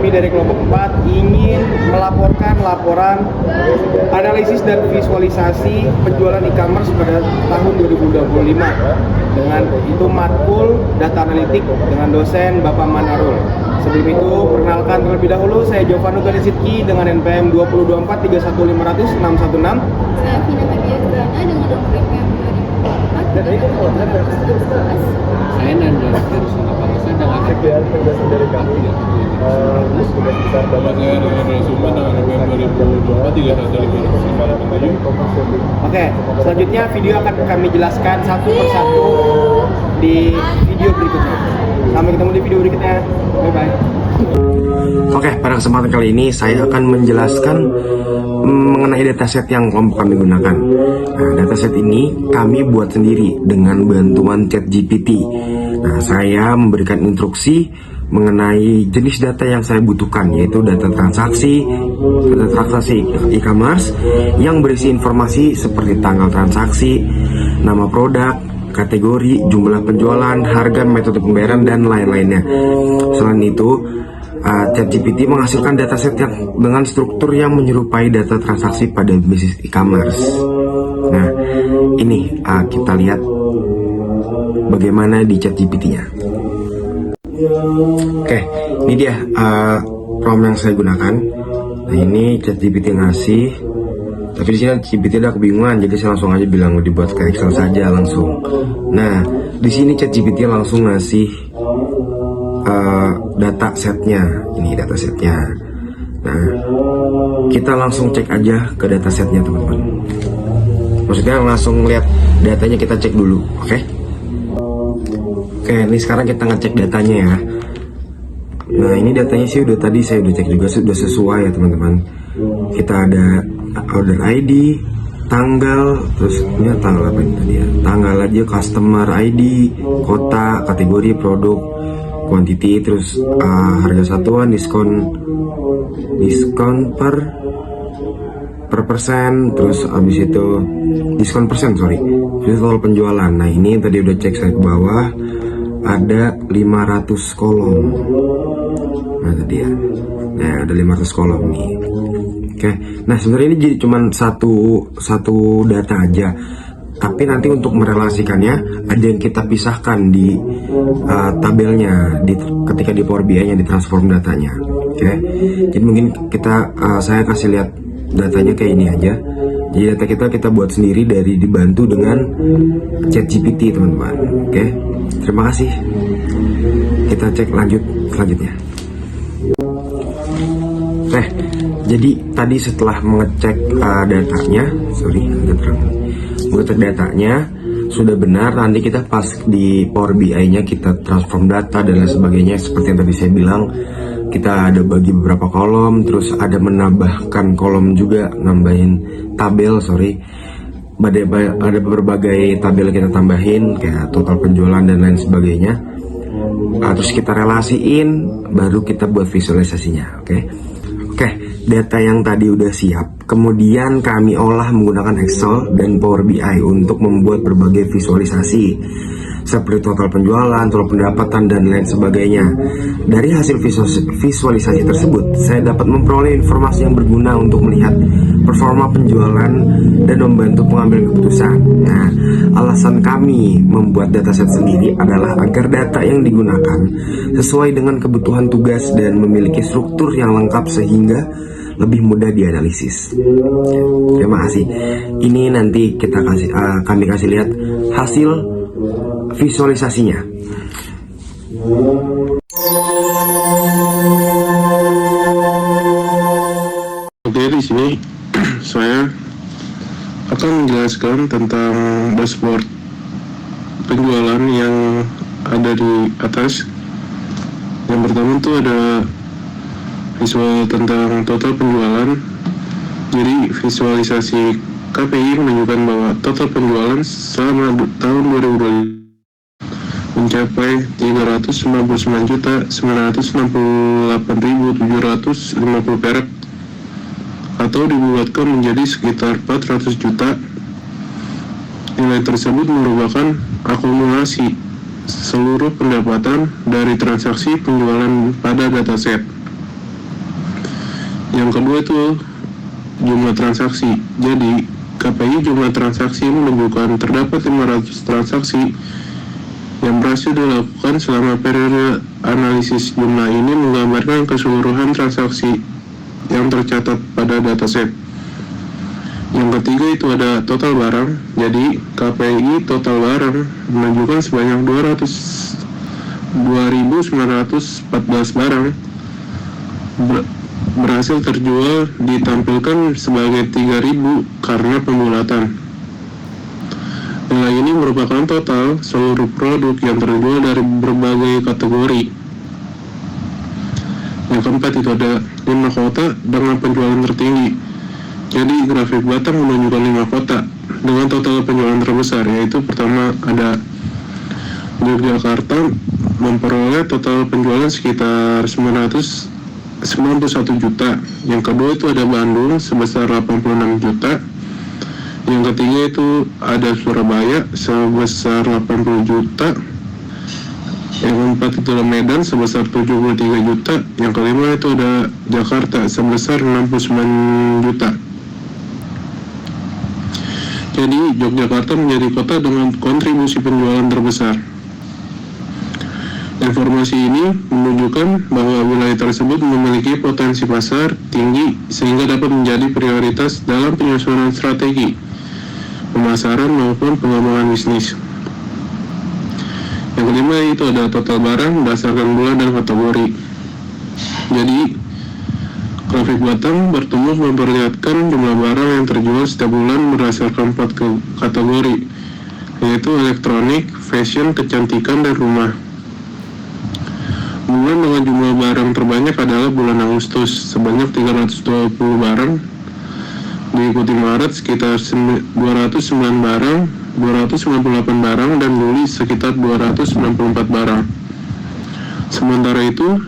kami dari kelompok 4 ingin melaporkan laporan analisis dan visualisasi penjualan e-commerce pada tahun 2025 dengan itu matkul data analitik dengan dosen Bapak Manarul. Sebelum itu, perkenalkan terlebih dahulu, saya Jovano Ganesitki dengan NPM 22431500616. Saya Vina Magiagrana dengan nomor NPM 2004. Saya Nanda Rizky dengan sekian penjelasan dari kami. Tugas besar dapat Saya dengan resume dengan NPM 2024 Oke, selanjutnya video akan kami jelaskan satu persatu di video berikutnya. Sampai ketemu di video berikutnya. Bye bye. Oke, pada kesempatan kali ini saya akan menjelaskan mengenai dataset yang kelompok kami gunakan. Nah, dataset ini kami buat sendiri dengan bantuan ChatGPT. Nah, saya memberikan instruksi mengenai jenis data yang saya butuhkan, yaitu data transaksi e-commerce yang berisi informasi seperti tanggal transaksi, nama produk, kategori, jumlah penjualan, harga, metode pembayaran, dan lain-lainnya. Selain itu, ChatGPT menghasilkan dataset yang dengan struktur yang menyerupai data transaksi pada bisnis e-commerce. Nah, ini kita lihat bagaimana di ChatGPT-nya. Oke, ini dia prompt yang saya gunakan. Nah, ini ChatGPT ngasih, tapi di sini ChatGPT udah kebingungan, jadi saya langsung aja bilang dibuat ke Excel saja langsung. Nah, di sini ChatGPT langsung ngasih data setnya. Ini data setnya. Nah, kita langsung cek aja ke data setnya, teman-teman. Maksudnya langsung lihat datanya, kita cek dulu, oke? Oke, ini sekarang kita ngecek datanya ya. Nah, ini datanya sih udah tadi saya udah cek juga, sudah sesuai ya teman-teman. Kita ada order ID, tanggal, terus ini tanggal apa ini tadi ya? Tanggal aja, customer ID, kota, kategori, produk, quantity, terus harga satuan, diskon per persen, terus habis itu diskon persen, terus total penjualan. Nah, ini tadi udah cek saya ke bawah, ada 500 kolom. Nah, tadi ya. Nah, ada 500 kolom nih. Oke. Nah, sebenarnya ini jadi cuman satu data aja. Tapi nanti untuk merelasikannya ada yang kita pisahkan di tabelnya ketika di Power BI-nya ditransform datanya. Oke. Jadi mungkin saya kasih lihat datanya kayak ini aja. Jadi data kita buat sendiri dibantu dengan ChatGPT, teman-teman. Oke. Terima kasih. Kita cek lanjut selanjutnya. Oke. Jadi tadi setelah mengecek datanya, mengecek datanya sudah benar, nanti kita pas di Power BI-nya kita transform data dan lain sebagainya. Seperti yang tadi saya bilang, kita ada bagi beberapa kolom, terus ada menambahkan kolom juga, nambahin tabel, ada berbagai tabel kita tambahin kayak total penjualan dan lain sebagainya. Terus kita relasiin, baru kita buat visualisasinya. Oke, data yang tadi udah siap, kemudian kami olah menggunakan Excel dan Power BI untuk membuat berbagai visualisasi seperti total penjualan, total pendapatan, dan lain sebagainya. Dari hasil visualisasi tersebut, saya dapat memperoleh informasi yang berguna untuk melihat performa penjualan dan membantu pengambilan keputusan. Nah, alasan kami membuat dataset sendiri adalah agar data yang digunakan sesuai dengan kebutuhan tugas dan memiliki struktur yang lengkap sehingga lebih mudah dianalisis. Terima kasih. Ini nanti kami kasih lihat hasil visualisasinya. Oke, di sini saya akan menjelaskan tentang dashboard penjualan yang ada di atas. Yang pertama itu ada visual tentang total penjualan. Jadi visualisasi KPI menunjukkan bahwa total penjualan selama tahun 2020 mencapai 399.968.750 perak atau dibulatkan menjadi sekitar 400 juta. Nilai tersebut merupakan akumulasi seluruh pendapatan dari transaksi penjualan pada dataset. Yang kedua itu jumlah transaksi. Jadi KPI jumlah transaksi menunjukkan terdapat 500 transaksi yang berhasil dilakukan selama periode analisis. Jumlah ini menggambarkan keseluruhan transaksi yang tercatat pada dataset. Yang ketiga itu ada total barang. Jadi KPI total barang menunjukkan sebanyak 2.914 barang berhasil terjual, ditampilkan sebagai 3.000 karena pembulatan. Nilai ini merupakan total seluruh produk yang terjual dari berbagai kategori. Yang keempat itu ada 5 kota dengan penjualan tertinggi. Jadi grafik batang menunjukkan 5 kota dengan total penjualan terbesar, yaitu pertama ada Yogyakarta memperoleh total penjualan sekitar 991 juta. Yang kedua itu ada Bandung sebesar 86 juta. Yang ketiga itu ada Surabaya sebesar 80 juta. Yang keempat itu ada Medan sebesar 73 juta. Yang kelima itu ada Jakarta sebesar 69 juta. Jadi Yogyakarta menjadi kota dengan kontribusi penjualan terbesar. Informasi ini menunjukkan bahwa wilayah tersebut memiliki potensi pasar tinggi sehingga dapat menjadi prioritas dalam penyusunan strategi pemasaran maupun pengembangan bisnis. Yang kelima itu ada total barang berdasarkan bulan dan kategori. Jadi grafik batang bertumbuh memperlihatkan jumlah barang yang terjual setiap bulan berdasarkan 4 kategori, yaitu elektronik, fashion, kecantikan, dan rumah. Bulan dengan jumlah barang terbanyak adalah bulan Agustus sebanyak 320 barang, diikuti Maret sekitar 209 barang, 298 barang, dan Juli sekitar 294 barang. Sementara itu,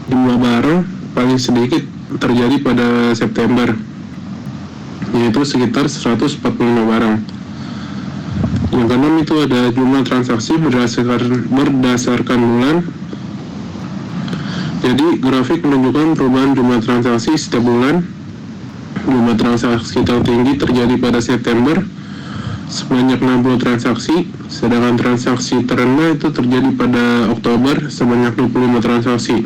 jumlah barang paling sedikit terjadi pada September, yaitu sekitar 145 barang. Yang keenam itu ada jumlah transaksi berdasarkan bulan. Jadi grafik menunjukkan perubahan jumlah transaksi setiap bulan. Jumlah transaksi tertinggi terjadi pada September sebanyak 60 transaksi, sedangkan transaksi terendah itu terjadi pada Oktober sebanyak 25 transaksi.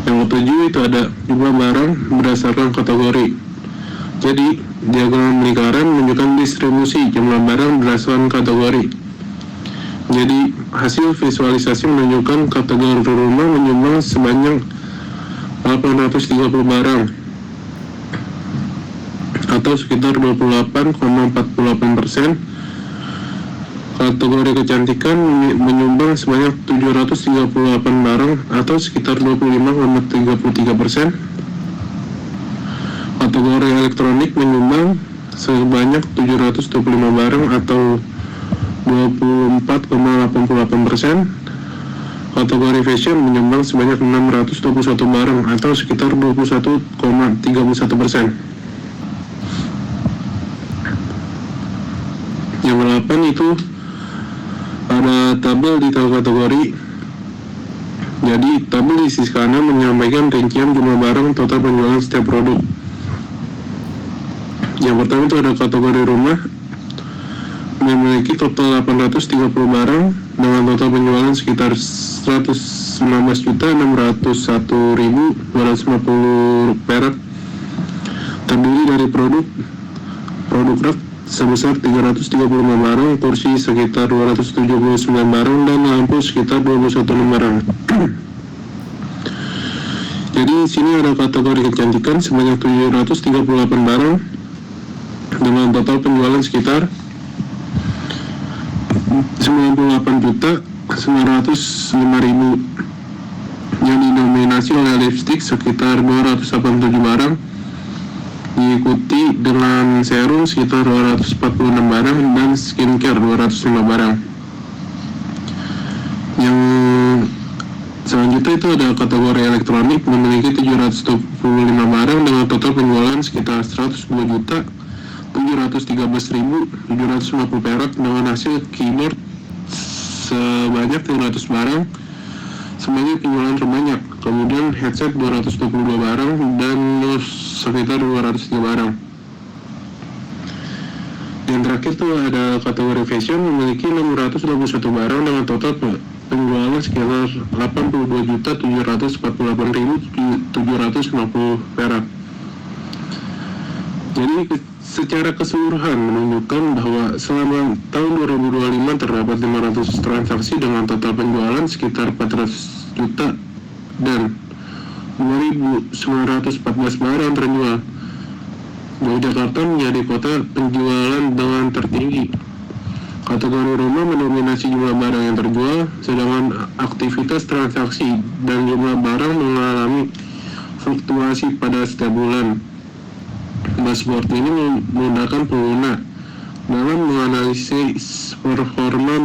Yang ketujuh itu ada jumlah barang berdasarkan kategori. Jadi diagram lingkaran menunjukkan distribusi jumlah barang berdasarkan kategori. Jadi hasil visualisasi menunjukkan kategori rumah menyumbang sebanyak 830 barang atau sekitar 28,48%. Kategori kecantikan menyumbang sebanyak 738 barang atau sekitar 25,33%. Kategori elektronik menyumbang sebanyak 725 barang atau 24,88%. Kategori fashion menyumbang sebanyak 621 barang atau sekitar 21,31%. Yang ke-8 itu ada tabel di kategori. Jadi tabel di sisi kanan menyampaikan rincian jumlah barang total penjualan setiap produk. Yang pertama itu ada kategori rumah, memiliki total 830 barang dengan total penjualan sekitar 119.601.250 perak. Terdiri dari produk rak sebesar 335 barang, kursi sekitar 279 barang, dan lampu sekitar 21 barang. Jadi di sini ada kategori kecantikan sebanyak 738 barang dengan total penjualan sekitar 98.905.000, yang didominasi oleh lipstick sekitar 287 barang, diikuti dengan serum sekitar 246 barang dan skincare 205 barang. Yang selanjutnya itu ada kategori elektronik memiliki 725 barang dengan total penjualan sekitar 102.713.750 perak dengan hasil keyboard sebanyak 300 barang, sebagai penjualan terbanyak. Kemudian headset 222 barang dan mouse sekitar 203 barang. Yang terakhir tuh ada kategori fashion memiliki 621 barang dengan total penjualan sekitar 82.748.750 perak. Jadi secara keseluruhan menunjukkan bahwa selama tahun 2025 terdapat 500 transaksi dengan total penjualan sekitar 400 juta dan 2.914 barang terjual. Yogyakarta menjadi kota penjualan dengan tertinggi. Kategori rumah mendominasi jumlah barang yang terjual, sedangkan aktivitas transaksi dan jumlah barang mengalami fluktuasi pada setiap bulan. Dashboard ini memudahkan pengguna dalam menganalisis performa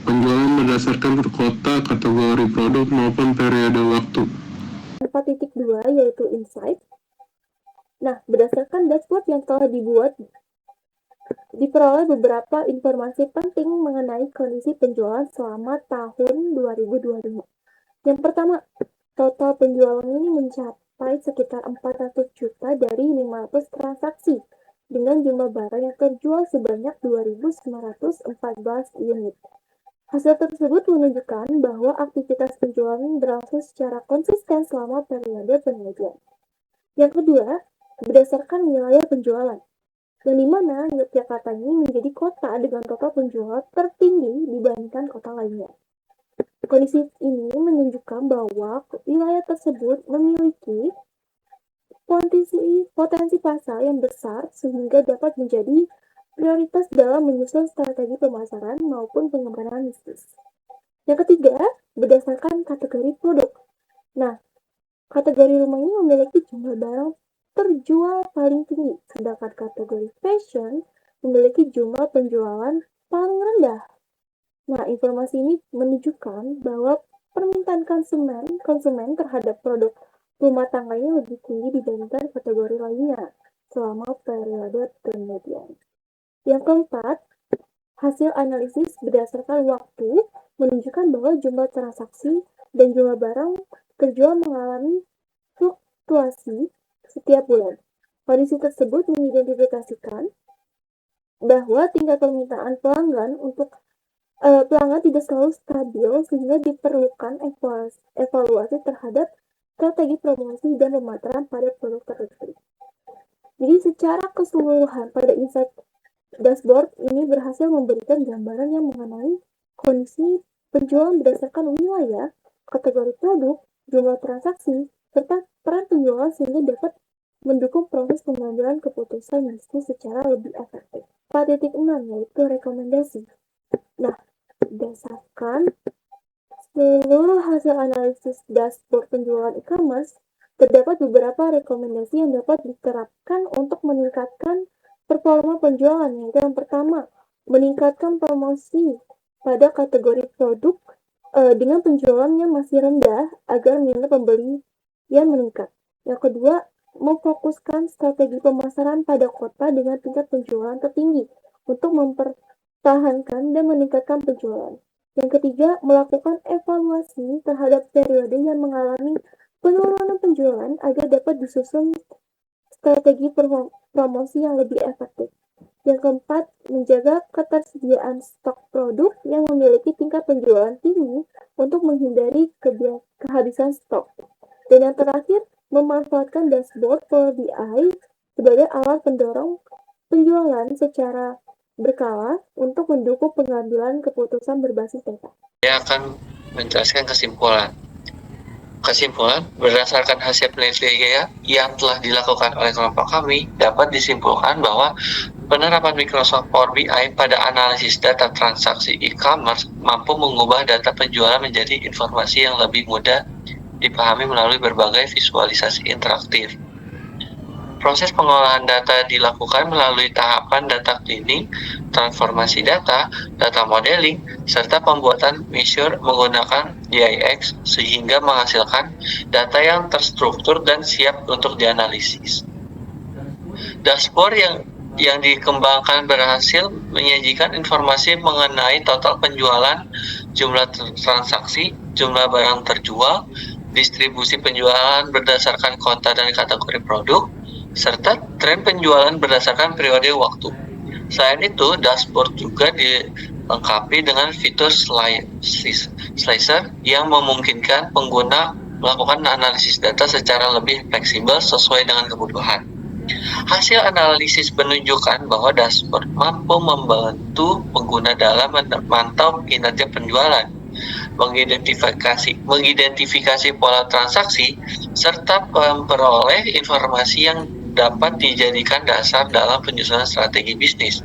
penjualan berdasarkan kota, kategori produk maupun periode waktu. 4.2 yaitu insight. Nah, berdasarkan dashboard yang telah dibuat, diperoleh beberapa informasi penting mengenai kondisi penjualan selama tahun 2025. Yang pertama, total penjualan ini mencapai sekitar 400 juta dari 500 transaksi dengan jumlah barang yang terjual sebanyak 2.914 unit. Hasil tersebut menunjukkan bahwa aktivitas penjualan berlangsung secara konsisten selama periode penelitian. Yang kedua, berdasarkan wilayah penjualan, yang dimana Yogyakarta ini menjadi kota dengan total penjualan tertinggi dibandingkan kota lainnya. Kondisi ini menunjukkan bahwa wilayah tersebut memiliki potensi pasar yang besar sehingga dapat menjadi prioritas dalam menyusun strategi pemasaran maupun pengembangan bisnis. Yang ketiga, berdasarkan kategori produk. Nah, kategori rumah ini memiliki jumlah barang terjual paling tinggi, sedangkan kategori fashion memiliki jumlah penjualan paling rendah. Nah, informasi ini menunjukkan bahwa permintaan konsumen terhadap produk rumah tangga ini lebih tinggi dibandingkan kategori lainnya selama periode penelitian. Yang keempat, hasil analisis berdasarkan waktu menunjukkan bahwa jumlah transaksi dan jumlah barang terjual mengalami fluktuasi setiap bulan. Kondisi tersebut mengidentifikasikan bahwa tingkat permintaan pelanggan tidak selalu stabil sehingga diperlukan evaluasi terhadap strategi promosi dan pemasaran pada produk tertentu. Jadi secara keseluruhan pada insight dashboard ini berhasil memberikan gambaran yang mengenai kondisi penjualan berdasarkan wilayah, kategori produk, jumlah transaksi, serta peran penjualan sehingga dapat mendukung proses pengambilan keputusan bisnis secara lebih efektif. 4.6 yaitu rekomendasi. Nah, berdasarkan seluruh hasil analisis dashboard penjualan e-commerce, terdapat beberapa rekomendasi yang dapat diterapkan untuk meningkatkan performa penjualan, yaitu yang pertama, meningkatkan promosi pada kategori produk dengan penjualan yang masih rendah agar minat pembeli yang meningkat. Yang kedua, memfokuskan strategi pemasaran pada kota dengan tingkat penjualan tertinggi untuk mempertahankan dan meningkatkan penjualan. Yang ketiga, melakukan evaluasi terhadap periode yang mengalami penurunan penjualan agar dapat disusun strategi promosi yang lebih efektif. Yang keempat, menjaga ketersediaan stok produk yang memiliki tingkat penjualan tinggi untuk menghindari kehabisan stok. Dan yang terakhir, memanfaatkan dashboard Power BI sebagai alat pendorong penjualan secara berkala untuk mendukung pengambilan keputusan berbasis data. Saya akan menjelaskan kesimpulan. Berdasarkan hasil penelitian yang telah dilakukan oleh kelompok kami, dapat disimpulkan bahwa penerapan Microsoft Power BI pada analisis data transaksi e-commerce mampu mengubah data penjualan menjadi informasi yang lebih mudah dipahami melalui berbagai visualisasi interaktif. Proses pengolahan data dilakukan melalui tahapan data cleaning, transformasi data, data modeling, serta pembuatan measure menggunakan DIX sehingga menghasilkan data yang terstruktur dan siap untuk dianalisis. Dashboard yang yang dikembangkan berhasil menyajikan informasi mengenai total penjualan, jumlah transaksi, jumlah barang terjual, distribusi penjualan berdasarkan kota dan kategori produk, serta tren penjualan berdasarkan periode waktu. Selain itu, dashboard juga dilengkapi dengan fitur slicer yang memungkinkan pengguna melakukan analisis data secara lebih fleksibel sesuai dengan kebutuhan. Hasil analisis menunjukkan bahwa dashboard mampu membantu pengguna dalam memantau kinerja penjualan, mengidentifikasi pola transaksi, serta memperoleh informasi yang dapat dijadikan dasar dalam penyusunan strategi bisnis.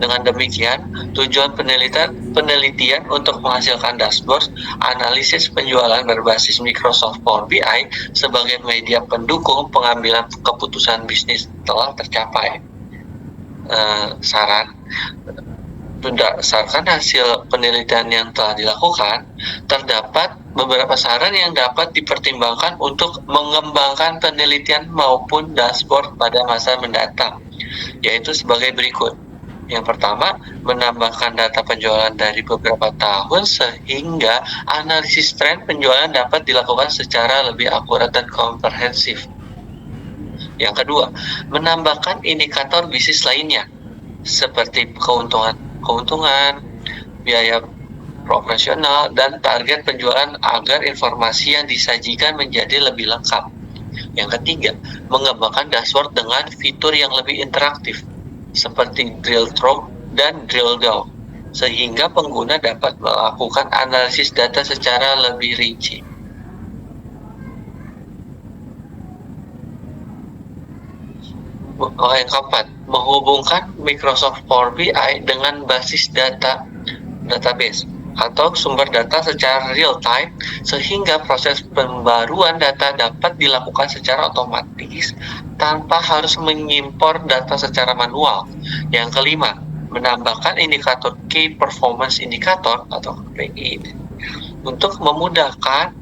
Dengan demikian, tujuan penelitian untuk menghasilkan dashboard analisis penjualan berbasis Microsoft Power BI sebagai media pendukung pengambilan keputusan bisnis telah tercapai. Saran: berdasarkan hasil penelitian yang telah dilakukan, terdapat beberapa saran yang dapat dipertimbangkan untuk mengembangkan penelitian maupun dashboard pada masa mendatang, yaitu sebagai berikut. Yang pertama, menambahkan data penjualan dari beberapa tahun sehingga analisis tren penjualan dapat dilakukan secara lebih akurat dan komprehensif. Yang kedua, menambahkan indikator bisnis lainnya seperti keuntungan, biaya profesional, dan target penjualan agar informasi yang disajikan menjadi lebih lengkap. Yang ketiga, mengembangkan dashboard dengan fitur yang lebih interaktif seperti drill through dan drill down, sehingga pengguna dapat melakukan analisis data secara lebih rinci. Yang keempat, menghubungkan Microsoft Power BI dengan basis database atau sumber data secara real time, sehingga proses pembaruan data dapat dilakukan secara otomatis tanpa harus mengimpor data secara manual. Yang kelima, menambahkan indikator Key Performance Indicator atau KPI untuk memudahkan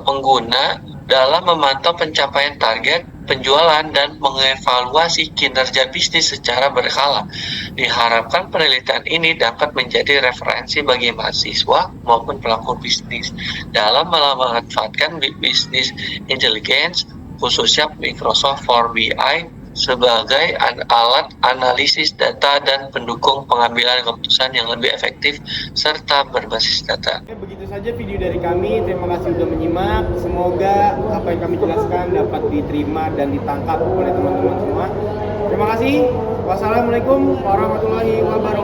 pengguna dalam memantau pencapaian target penjualan dan mengevaluasi kinerja bisnis secara berkala. Diharapkan penelitian ini dapat menjadi referensi bagi mahasiswa maupun pelaku bisnis dalam memanfaatkan bisnis intelligence, khususnya Microsoft Power BI sebagai alat analisis data dan pendukung pengambilan keputusan yang lebih efektif serta berbasis data. Begitu saja video dari kami. Terima kasih sudah menyimak. Semoga apa yang kami jelaskan dapat diterima dan ditangkap oleh teman-teman semua. Terima kasih. Wassalamualaikum warahmatullahi wabarakatuh.